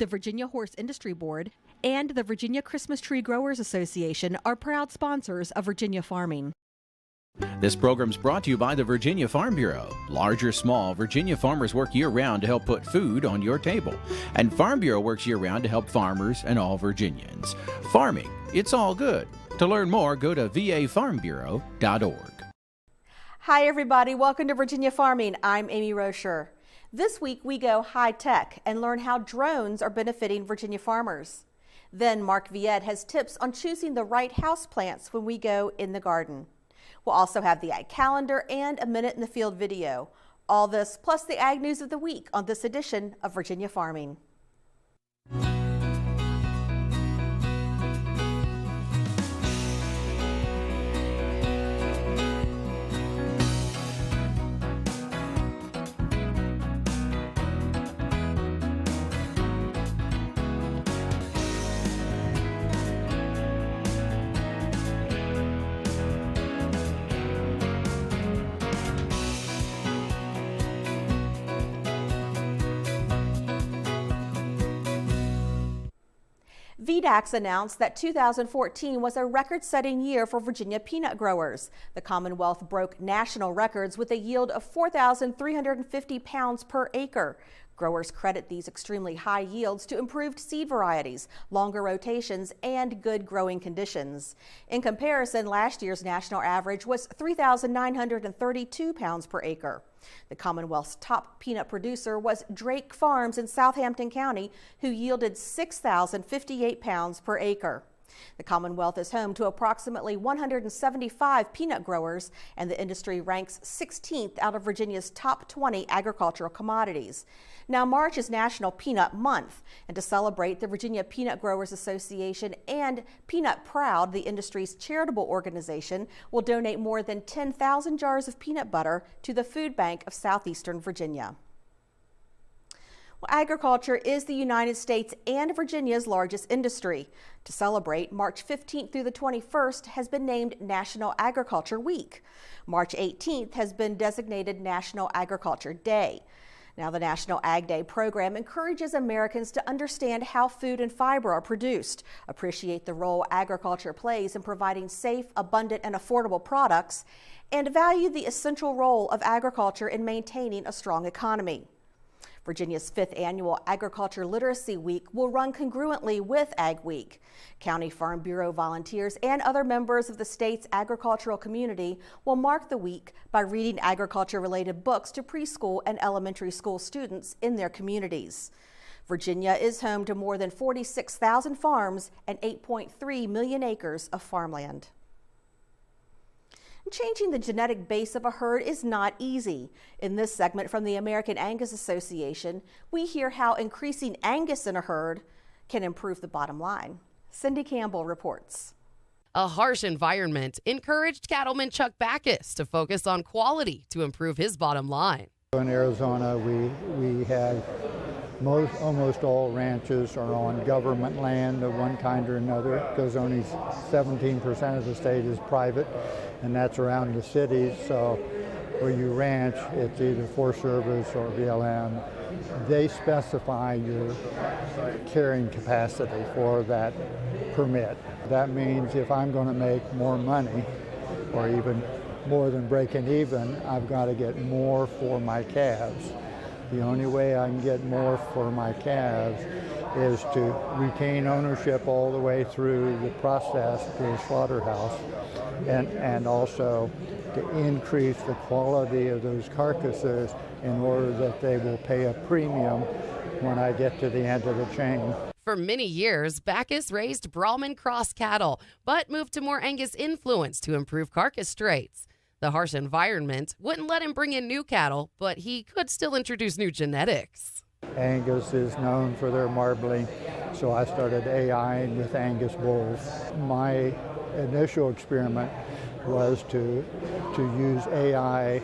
The Virginia Horse Industry Board and the Virginia Christmas Tree Growers Association are proud sponsors of Virginia farming. This program's brought to you by the Virginia Farm Bureau. Large or small, Virginia farmers work year-round to help put food on your table. And Farm Bureau works year-round to help farmers and all Virginians. Farming, it's all good. To learn more, go to vafarmbureau.org. Hi, everybody. Welcome to Virginia Farming. I'm Amy Rocher. This week, we go high-tech and learn how drones are benefiting Virginia farmers. Then Mark Viette has tips on choosing the right houseplants when we go in the garden. We'll also have the Ag Calendar and a Minute in the Field video. All this plus the Ag News of the Week on this edition of Virginia Farming. VDAX announced that 2014 was a record-setting year for Virginia peanut growers. The Commonwealth broke national records with a yield of 4,350 pounds per acre. Growers credit these extremely high yields to improved seed varieties, longer rotations, and good growing conditions. In comparison, last year's national average was 3,932 pounds per acre. The Commonwealth's top peanut producer was Drake Farms in Southampton County, who yielded 6,058 pounds per acre. The Commonwealth is home to approximately 175 peanut growers, and the industry ranks 16th out of Virginia's top 20 agricultural commodities. Now, March is National Peanut Month, and to celebrate, the Virginia Peanut Growers Association and Peanut Proud, the industry's charitable organization, will donate more than 10,000 jars of peanut butter to the Food Bank of Southeastern Virginia. Well, agriculture is the United States and Virginia's largest industry. To celebrate, March 15th through the 21st has been named National Agriculture Week. March 18th has been designated National Agriculture Day. Now, the National Ag Day program encourages Americans to understand how food and fiber are produced, appreciate the role agriculture plays in providing safe, abundant, and affordable products, and value the essential role of agriculture in maintaining a strong economy. Virginia's 5th annual Agriculture Literacy Week will run congruently with Ag Week. County Farm Bureau volunteers and other members of the state's agricultural community will mark the week by reading agriculture-related books to preschool and elementary school students in their communities. Virginia is home to more than 46,000 farms and 8.3 million acres of farmland. Changing the genetic base of a herd is not easy. In this segment from the American Angus Association, we hear how increasing Angus in a herd can improve the bottom line. Cindy Campbell reports. A harsh environment encouraged cattleman Chuck Backus to focus on quality to improve his bottom line. In Arizona, we have almost all ranches are on government land of one kind or another, because only 17% of the state is private, and that's around the cities. So where you ranch, it's either Forest Service or BLM. They specify your carrying capacity for that permit. That means if I'm going to make more money, or even more than breaking even, I've got to get more for my calves. The only way I can get more for my calves is to retain ownership all the way through the process to the slaughterhouse, and also to increase the quality of those carcasses in order that they will pay a premium when I get to the end of the chain. For many years, Backus raised Brahman cross cattle, but moved to more Angus influence to improve carcass traits. The harsh environment wouldn't let him bring in new cattle, but he could still introduce new genetics. Angus is known for their marbling, so I started AIing with Angus bulls. My initial experiment was to use AI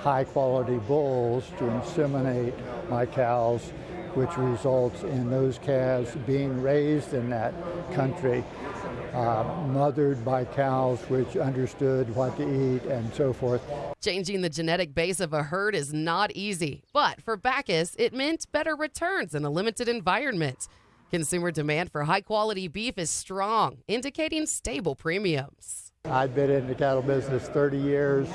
high-quality bulls to inseminate my cows, which results in those calves being raised in that country mothered by cows which understood what to eat and so forth. Changing the genetic base of a herd is not easy, but for Bacchus, it meant better returns in a limited environment. Consumer demand for high-quality beef is strong, indicating stable premiums. I'd been in the cattle business 30 years,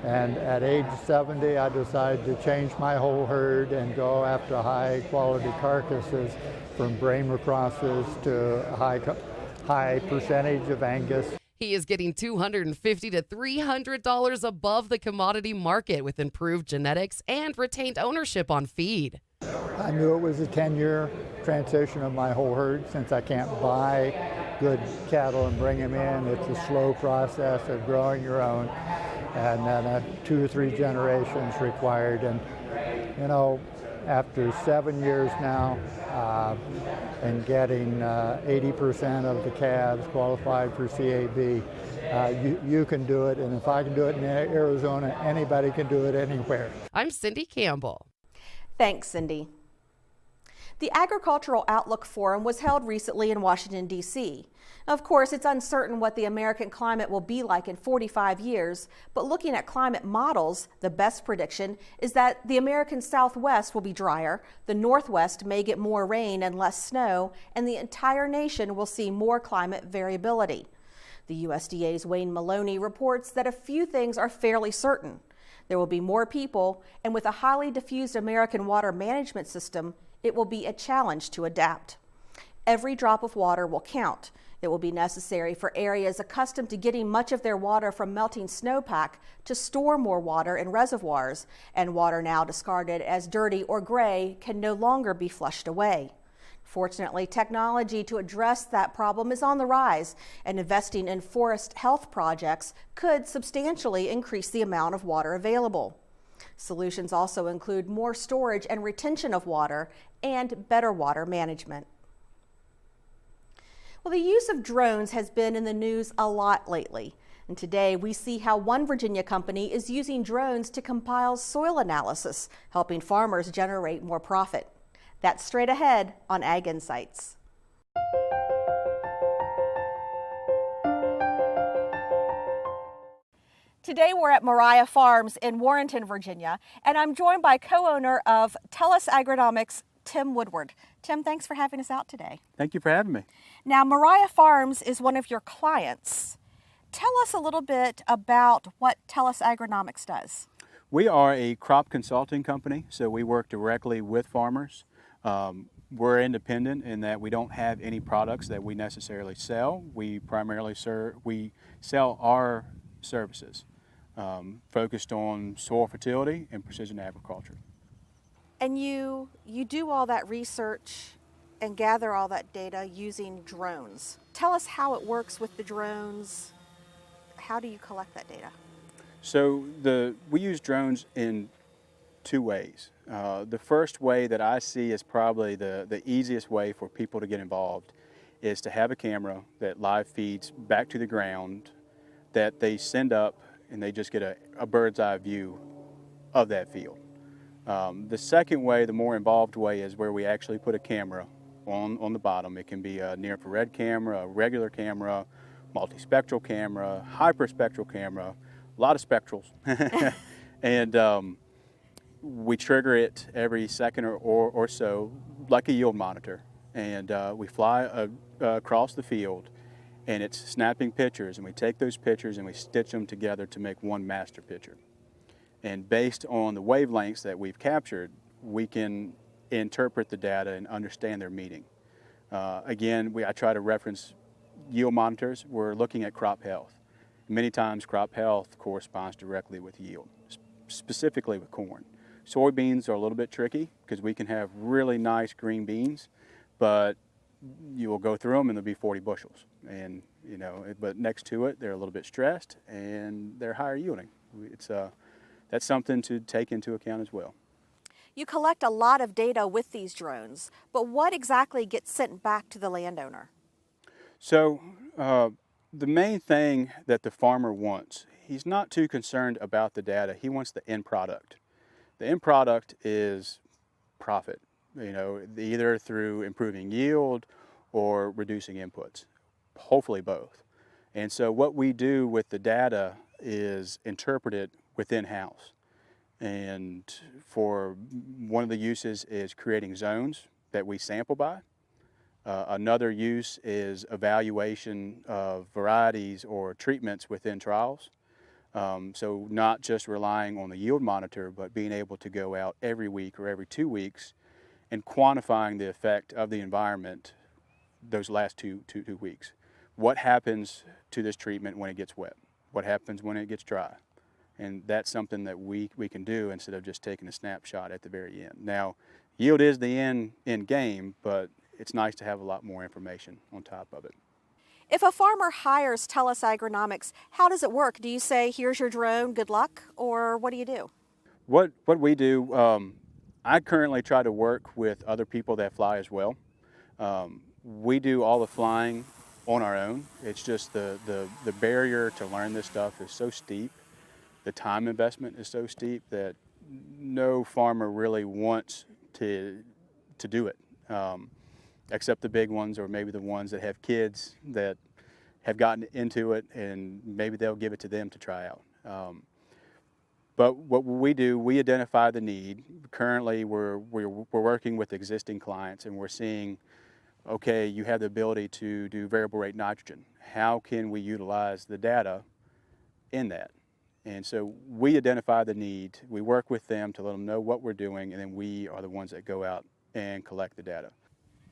and at age 70, I decided to change my whole herd and go after high-quality carcasses, from Brahma crosses to high percentage of Angus. He is getting $250 to $300 above the commodity market with improved genetics and retained ownership on feed. I knew it was a 10-year transition of my whole herd, since I can't buy good cattle and bring them in. It's a slow process of growing your own, and then 2 or 3 generations required. And you know, after 7 years now, and getting 80% of the calves qualified for CAB, you can do it. And if I can do it in Arizona, anybody can do it anywhere. I'm Cindy Campbell. Thanks, Cindy. The Agricultural Outlook Forum was held recently in Washington, D.C. Of course, it's uncertain what the American climate will be like in 45 years, but looking at climate models, the best prediction is that the American Southwest will be drier, the Northwest may get more rain and less snow, and the entire nation will see more climate variability. The USDA's Wayne Maloney reports that a few things are fairly certain. There will be more people, and with a highly diffused American water management system, it will be a challenge to adapt. Every drop of water will count. It will be necessary for areas accustomed to getting much of their water from melting snowpack to store more water in reservoirs, and water now discarded as dirty or gray can no longer be flushed away. Fortunately, technology to address that problem is on the rise, and investing in forest health projects could substantially increase the amount of water available. Solutions also include more storage and retention of water and better water management. Well, the use of drones has been in the news a lot lately. And today we see how one Virginia company is using drones to compile soil analysis, helping farmers generate more profit. That's straight ahead on Ag Insights. Today we're at Mariah Farms in Warrenton, Virginia, and I'm joined by co-owner of Tellus Agronomics, Tim Woodward. Tim, thanks for having us out today. Thank you for having me. Now, Mariah Farms is one of your clients. Tell us a little bit about what Tellus Agronomics does. We are a crop consulting company, so we work directly with farmers. We're independent in that we don't have any products that we necessarily sell. We primarily sell our services, focused on soil fertility and precision agriculture. And you do all that research and gather all that data using drones. Tell us how it works with the drones. How do you collect that data? So we use drones in 2 ways. The first way that I see is probably the easiest way for people to get involved is to have a camera that live feeds back to the ground that they send up, and they just get a bird's eye view of that field. The second way, the more involved way, is where we actually put a camera on the bottom. It can be a near-infrared camera, a regular camera, multispectral camera, hyperspectral camera, a lot of spectrals. And we trigger it every second or so, like a yield monitor. And we fly across the field, and it's snapping pictures, and we take those pictures and we stitch them together to make one master picture. And based on the wavelengths that we've captured, we can interpret the data and understand their meaning. Again, I try to reference yield monitors. We're looking at crop health. Many times crop health corresponds directly with yield, specifically with corn. Soybeans are a little bit tricky because we can have really nice green beans, but you will go through them and there'll be 40 bushels. And, but next to it, they're a little bit stressed and they're higher yielding. That's something to take into account as well. You collect a lot of data with these drones, but what exactly gets sent back to the landowner? So the main thing that the farmer wants, he's not too concerned about the data. He wants the end product. The end product is profit, either through improving yield or reducing inputs. hopefully both. And so what we do with the data is interpret it within house. And for one of the uses is creating zones that we sample by. Another use is evaluation of varieties or treatments within trials. So not just relying on the yield monitor, but being able to go out every week or every 2 weeks and quantifying the effect of the environment those last two weeks. What happens to this treatment when it gets wet? What happens when it gets dry? And that's something that we can do instead of just taking a snapshot at the very end. Now, yield is the end game, but it's nice to have a lot more information on top of it. If a farmer hires Tellus Agronomics, how does it work? Do you say, here's your drone, good luck, or what do you do? What we do, I currently try to work with other people that fly as well. We do all the flying on our own. It's just the barrier to learn this stuff is so steep. The time investment is so steep that no farmer really wants to do it, except the big ones or maybe the ones that have kids that have gotten into it and maybe they'll give it to them to try out. But what we do, we identify the need. Currently, we're working with existing clients and we're seeing, okay, you have the ability to do variable rate nitrogen. How can we utilize the data in that? And so we identify the need, we work with them to let them know what we're doing, and then we are the ones that go out and collect the data.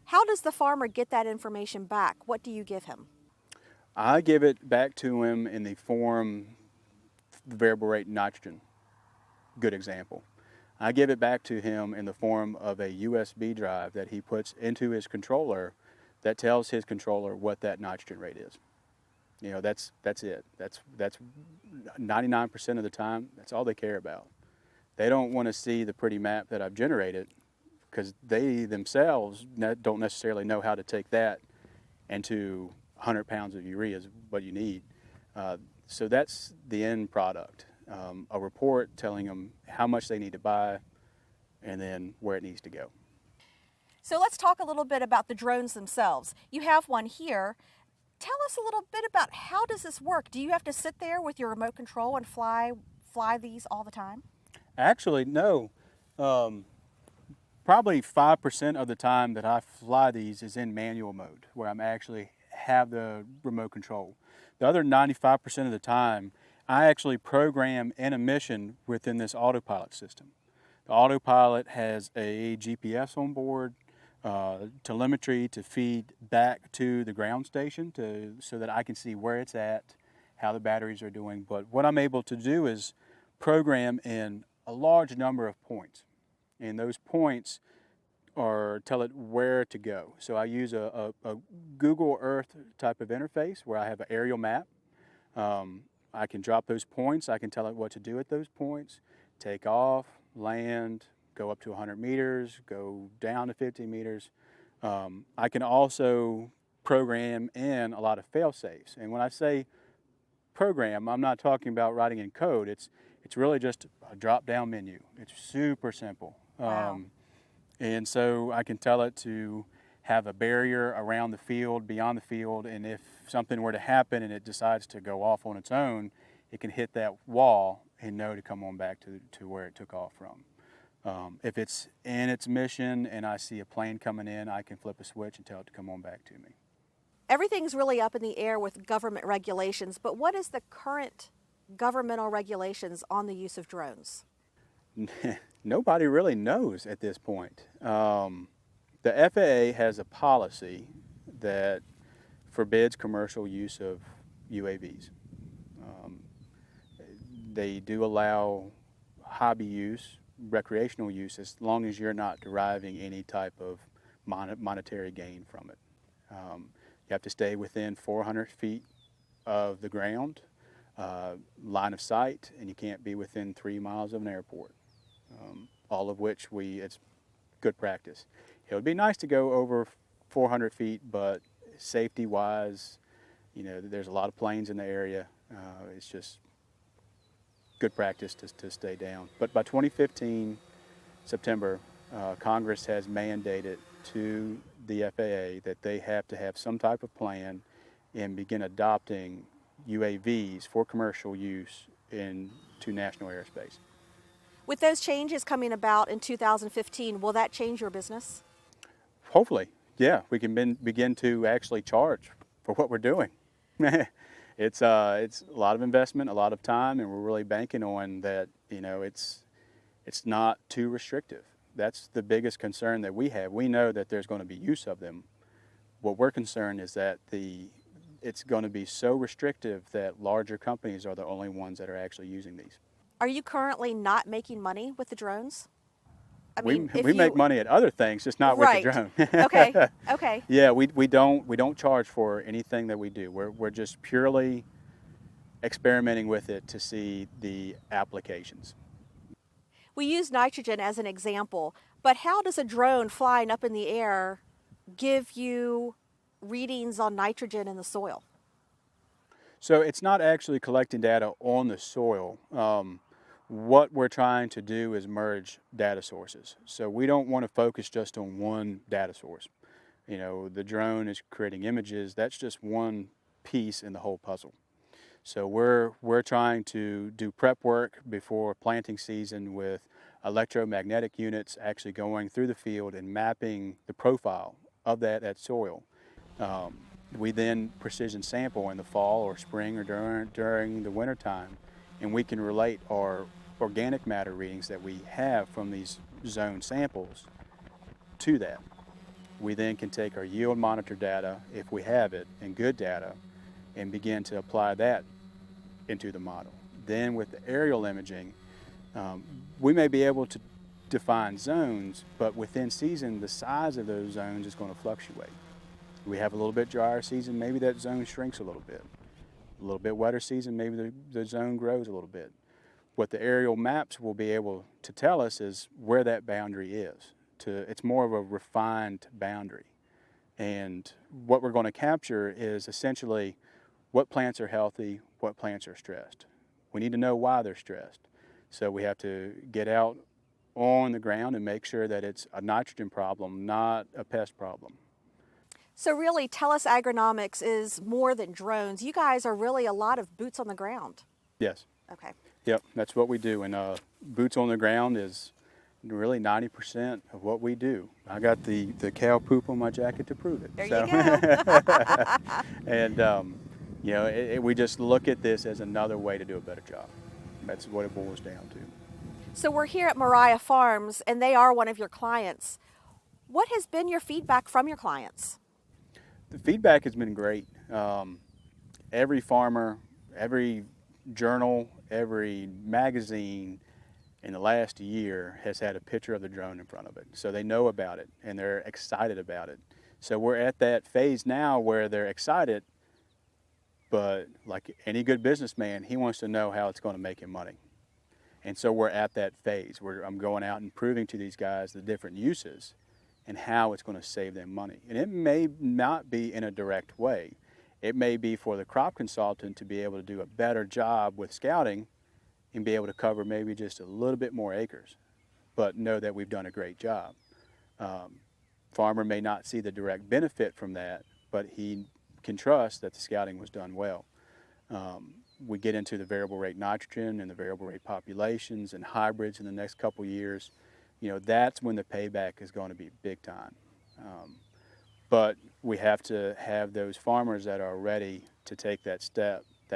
How does the farmer get that information back? What do you give him? I give it back to him in the form of variable rate nitrogen. Good example. I give it back to him in the form of a USB drive that he puts into his controller that tells his controller what that nitrogen rate is. You know, that's it. That's 99% of the time, that's all they care about. They don't want to see the pretty map that I've generated because they themselves don't necessarily know how to take that into 100 pounds of urea is what you need. So that's the end product. A report telling them how much they need to buy and then where it needs to go. So let's talk a little bit about the drones themselves. You have one here. Tell us a little bit about how does this work? Do you have to sit there with your remote control and fly these all the time? Actually, no. Probably 5% of the time that I fly these is in manual mode, where I'm actually have the remote control. The other 95% of the time, I actually program an emission within this autopilot system. The autopilot has a GPS on board, telemetry to feed back to the ground station so that I can see where it's at, how the batteries are doing. But what I'm able to do is program in a large number of points. And those points tell it where to go. So I use a Google Earth type of interface where I have an aerial map. I can drop those points. I can tell it what to do at those points. Take off, land, go up to 100 meters, go down to 50 meters. I can also program in a lot of fail-safes. And when I say program, I'm not talking about writing in code. It's really just a drop-down menu. It's super simple. Wow. And so I can tell it to have a barrier around the field, beyond the field, and if something were to happen and it decides to go off on its own, it can hit that wall and know to come on back to where it took off from. If it's in its mission and I see a plane coming in, I can flip a switch and tell it to come on back to me. Everything's really up in the air with government regulations, but what is the current governmental regulations on the use of drones? Nobody really knows at this point. The FAA has a policy that forbids commercial use of UAVs. They do allow hobby use, recreational use, as long as you're not deriving any type of monetary gain from it. You have to stay within 400 feet of the ground, line of sight, and you can't be within 3 miles of an airport. All of which it's good practice. It would be nice to go over 400 feet, but safety-wise, you know, there's a lot of planes in the area. It's just good practice to stay down. But by 2015, September, Congress has mandated to the FAA that they have to have some type of plan and begin adopting UAVs for commercial use into national airspace. With those changes coming about in 2015, will that change your business? Hopefully, yeah, we can begin to actually charge for what we're doing. It's a lot of investment, a lot of time, and we're really banking on that. It's not too restrictive. That's the biggest concern that we have. We know that there's going to be use of them. What we're concerned is that it's going to be so restrictive that larger companies are the only ones that are actually using these. Are you currently not making money with the drones? I mean, we make money at other things, just not with the drone. Okay. Okay. Yeah, we don't charge for anything that we do. We're just purely experimenting with it to see the applications. We use nitrogen as an example, but how does a drone flying up in the air give you readings on nitrogen in the soil? So it's not actually collecting data on the soil. What we're trying to do is merge data sources. So we don't want to focus just on one data source. The drone is creating images. That's just one piece in the whole puzzle. So we're trying to do prep work before planting season with electromagnetic units actually going through the field and mapping the profile of that soil. We then precision sample in the fall or spring or during the winter time, and we can relate our organic matter readings that we have from these zone samples to that. We then can take our yield monitor data, if we have it, and good data, and begin to apply that into the model. Then with the aerial imaging, we may be able to define zones, but within season, the size of those zones is going to fluctuate. We have a little bit drier season, maybe that zone shrinks a little bit. A little bit wetter season, maybe the zone grows a little bit. What the aerial maps will be able to tell us is where that boundary is. It's more of a refined boundary. And what we're going to capture is essentially what plants are healthy, what plants are stressed. We need to know why they're stressed. So we have to get out on the ground and make sure that it's a nitrogen problem, not a pest problem. So really, Tellus Agronomics is more than drones. You guys are really a lot of boots on the ground. Yes. Okay. Yep, that's what we do. And boots on the ground is really 90% of what we do. I got the cow poop on my jacket to prove it. There you go. And, we just look at this as another way to do a better job. That's what it boils down to. So we're here at Mariah Farms, and they are one of your clients. What has been your feedback from your clients? The feedback has been great. Every farmer, every journal, every magazine in the last year has had a picture of the drone in front of it. So they know about it and they're excited about it. So we're at that phase now where they're excited, but like any good businessman, he wants to know how it's going to make him money. And so we're at that phase where I'm going out and proving to these guys the different uses and how it's going to save them money. And it may not be in a direct way. It may be for the crop consultant to be able to do a better job with scouting and be able to cover maybe just a little bit more acres, but know that we've done a great job. Farmer may not see the direct benefit from that, but he can trust that the scouting was done well. We get into the variable rate nitrogen and the variable rate populations and hybrids in the next couple years. That's when the payback is going to be big time. But we have to have those farmers that are ready to take that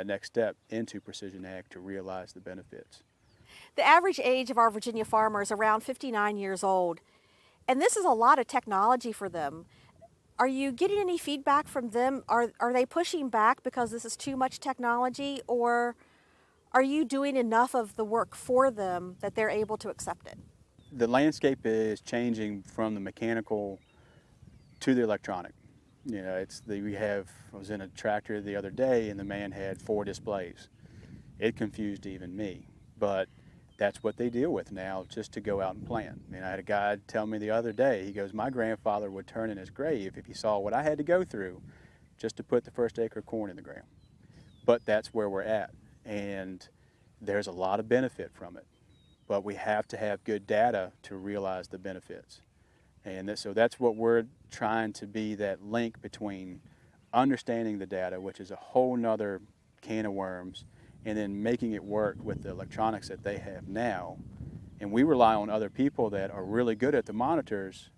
next step into precision ag to realize the benefits. The average age of our Virginia farmers is around 59 years old, and this is a lot of technology for them. Are you getting any feedback from them? Are they pushing back because this is too much technology, or are you doing enough of the work for them that they're able to accept it? The landscape is changing from the mechanical to the electronic. I was in a tractor the other day and the man had 4 displays. It confused even me, but that's what they deal with now just to go out and plant. I had a guy tell me the other day, he goes, my grandfather would turn in his grave if he saw what I had to go through just to put the first acre of corn in the ground. But that's where we're at, and there's a lot of benefit from it, but we have to have good data to realize the benefits. And so that's what we're trying to be, that link between understanding the data, which is a whole nother can of worms, and then making it work with the electronics that they have now. And we rely on other people that are really good at the monitors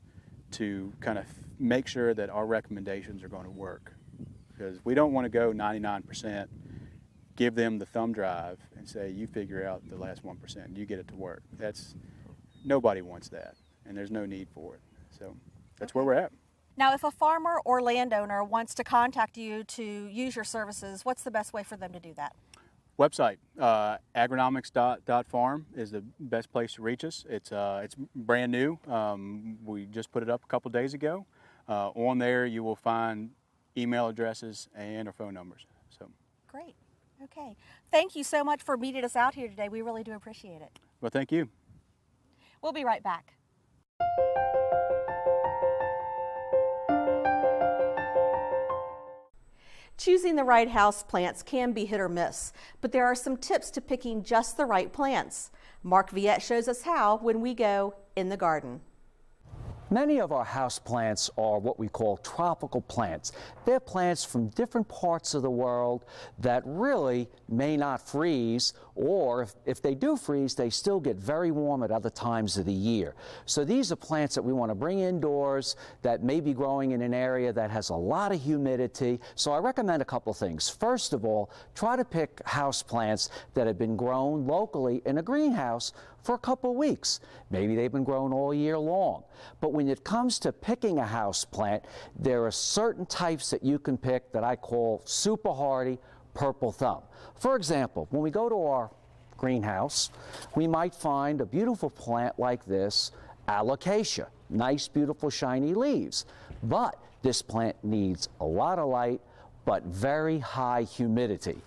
to kind of make sure that our recommendations are going to work. Because we don't want to go 99%, give them the thumb drive and say, you figure out the last 1%, you get it to work. Nobody wants that, and there's no need for it. So that's where we're at. Now, if a farmer or landowner wants to contact you to use your services, what's the best way for them to do that? Website, agronomics.farm is the best place to reach us. It's brand new. We just put it up a couple days ago. On there you will find email addresses and our phone numbers. So great. Okay. Thank you so much for meeting us out here today. We really do appreciate it. Well, thank you. We'll be right back. Choosing the right house plants can be hit or miss, but there are some tips to picking just the right plants. Mark Viette shows us how when we go in the garden. Many of our house plants are what we call tropical plants. They're plants from different parts of the world that really may not freeze, or if they do freeze, they still get very warm at other times of the year. So these are plants that we want to bring indoors that may be growing in an area that has a lot of humidity. So I recommend a couple things. First of all, try to pick house plants that have been grown locally in a greenhouse for a couple weeks. Maybe they've been grown all year long. But when it comes to picking a house plant, there are certain types that you can pick that I call super hardy purple thumb. For example, when we go to our greenhouse, we might find a beautiful plant like this, alocasia. Nice, beautiful, shiny leaves. But this plant needs a lot of light, but very high humidity.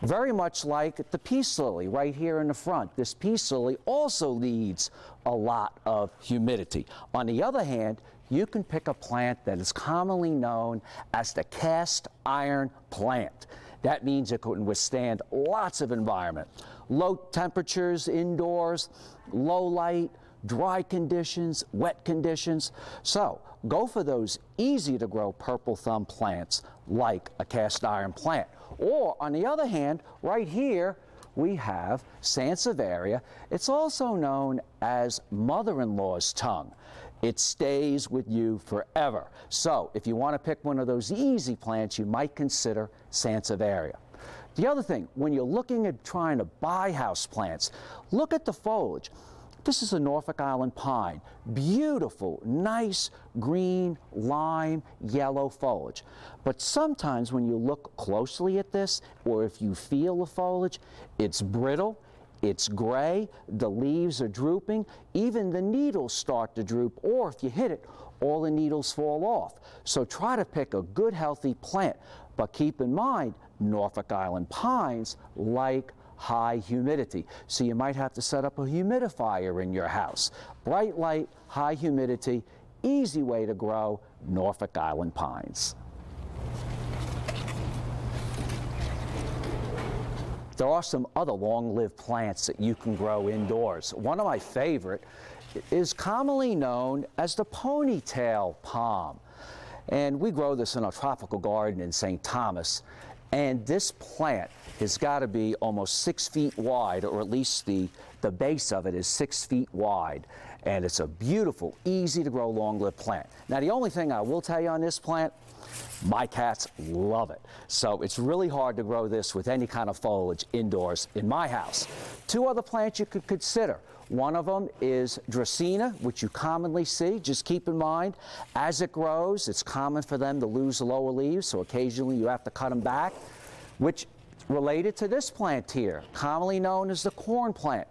Very much like the peace lily right here in the front. This peace lily also needs a lot of humidity. On the other hand, you can pick a plant that is commonly known as the cast iron plant. That means it can withstand lots of environment. Low temperatures indoors, low light, dry conditions, wet conditions. So go for those easy to grow purple thumb plants like a cast iron plant. Or on the other hand, right here we have Sansevieria. It's also known as mother-in-law's tongue. It stays with you forever. So if you want to pick one of those easy plants, you might consider Sansevieria. The other thing, when you're looking at trying to buy house plants, look at the foliage. This is a Norfolk Island pine. Beautiful, nice, green, lime, yellow foliage. But sometimes when you look closely at this, or if you feel the foliage, it's brittle, it's gray, the leaves are drooping, even the needles start to droop, or if you hit it, all the needles fall off. So try to pick a good, healthy plant. But keep in mind, Norfolk Island pines like high humidity. So you might have to set up a humidifier in your house. Bright light, high humidity, easy way to grow Norfolk Island pines. There are some other long-lived plants that you can grow indoors. One of my favorite is commonly known as the Ponytail Palm. And we grow this in a tropical garden in St. Thomas. And this plant has got to be almost 6 feet wide, or at least the base of it is 6 feet wide. And it's a beautiful, easy to grow, long-lived plant. Now, the only thing I will tell you on this plant, my cats love it. So it's really hard to grow this with any kind of foliage indoors in my house. Two other plants you could consider. One of them is Dracaena, which you commonly see. Just keep in mind, as it grows, it's common for them to lose the lower leaves, so occasionally you have to cut them back, which related to this plant here, commonly known as the corn plant.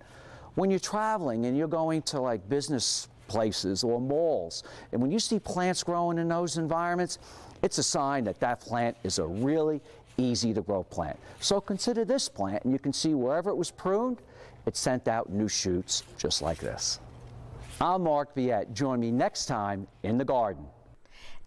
When you're traveling and you're going to like business places or malls, and when you see plants growing in those environments, it's a sign that that plant is a really easy to grow plant. So consider this plant, and you can see wherever it was pruned, it sent out new shoots just like this. I'm Mark Viette. Join me next time in the garden.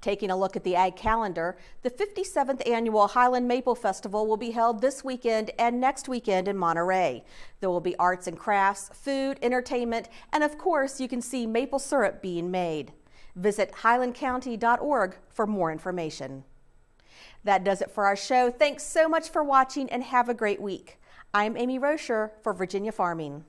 Taking a look at the Ag calendar, the 57th Annual Highland Maple Festival will be held this weekend and next weekend in Monterey. There will be arts and crafts, food, entertainment, and of course you can see maple syrup being made. Visit highlandcounty.org for more information. That does it for our show. Thanks so much for watching and have a great week. I'm Amy Rocher for Virginia Farming.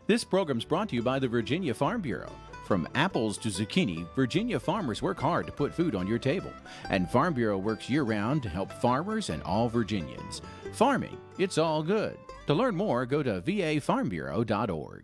This program's brought to you by the Virginia Farm Bureau. From apples to zucchini, Virginia farmers work hard to put food on your table. And Farm Bureau works year-round to help farmers and all Virginians. Farming, it's all good. To learn more, go to vafarmbureau.org.